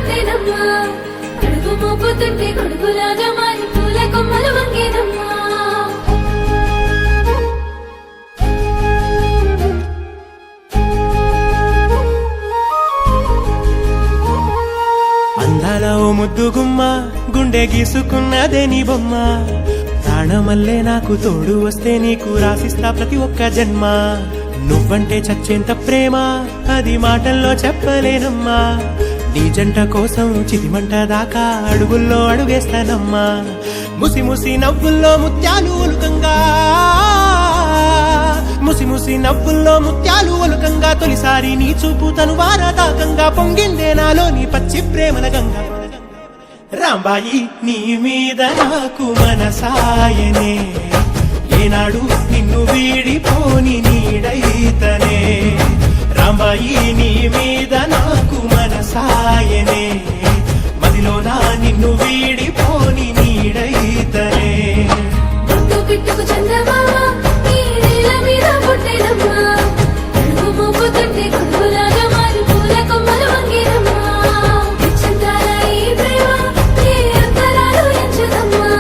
పుట్టేనమ్మా అడుగు మోపుతుంటే గొడుగులాగా మారి పూల కొమ్మలు వంగేనమ్మా అందాల ఓ ముద్దు గుమ్మ గుండె గీసుకున్నదే నీ బొమ్మ ప్రాణమల్లే నాకు తోడు వస్తే నీకు రాసిస్తా ప్రతి ఒక్క జన్మ నువ్వంటే చచ్చేంత ప్రేమ అది మాటల్లో చెప్పలేనమ్మా నీ జంట కోసం చితిమంట దాకా అడుగుల్లో అడుగేస్తానమ్మా ముసి ముసి నవ్వుల్లో ముత్యాలు ఒలుకంగా ముసి ముసి నవ్వుల్లో ముత్యాలు ఒలుకంగా తొలిసారి నీ చూపు తను వారదాకంగా పొంగిందే నాలో నీ పచ్చి ప్రేమల గంగా రాంబాయి నీ మీద నాకు మనసాయనే ఏనాడు నిన్ను వీడిపోని నీడైతనే రాంబాయి నీ మీద నాకు మనసాయనే మదిలోనా నిన్ను వీడిపోని నీడైతనే గుట్టు గిట్టుకు చందమామ ఈ నేల మీద పుట్టేనమ్మా అడుగు మోపుతుంటే గొడుగులాగా మారి పూల కొమ్మలు వంగేనమ్మా ఇచ్చంతాల ఈ ప్రేమ ఏ అంతరాలు ఎంచదమ్మా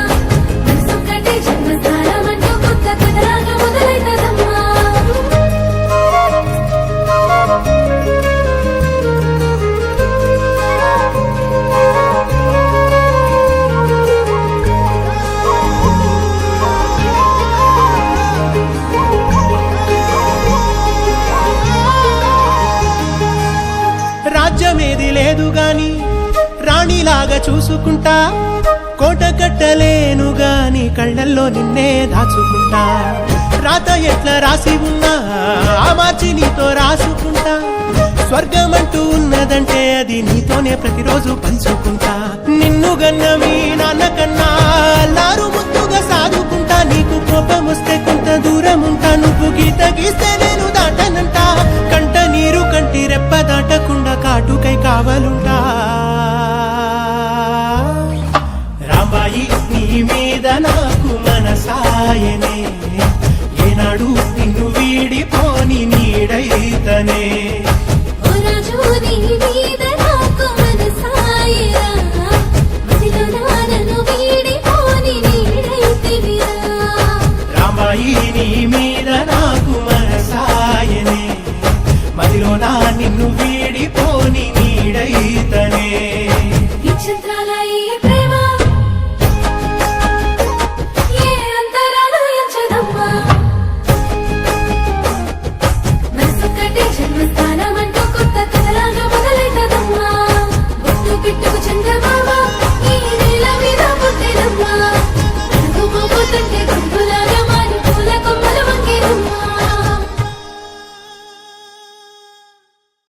మనసొక్కటే జన్మస్థానమంటూ కొత్త కథలాగా మొదలైతదమ్మా రాజ్యమేది లేదు గాని రాణిలాగా చూసుకుంటా కోట కట్టలేను గాని కళ్ళల్లో నిన్నే దాచుకుంటా రాత ఎట్లా రాసి ఉన్నా ఆ మార్చి నీతో రాసుకుంటా స్వర్గమంటూ ఉన్నదంటే అది నీతోనే ప్రతిరోజు పంచుకుంటా నిన్ను గన్న మీ నాన్న కన్నా లారు ముద్దుగా సాదుకుంటా నీకు కోపం వస్తే కొంత దూరం ఉంటా నువ్వు గీత గీస్తే నేను దాటనంట కంట నీరు కంటి రెప్ప దాటకుండా కాటుకై కావలుంటా రాంబాయి నీ మీద నాకు మనసాయనే ఏనాడు నిన్ను వీడిపోని నీడైతనే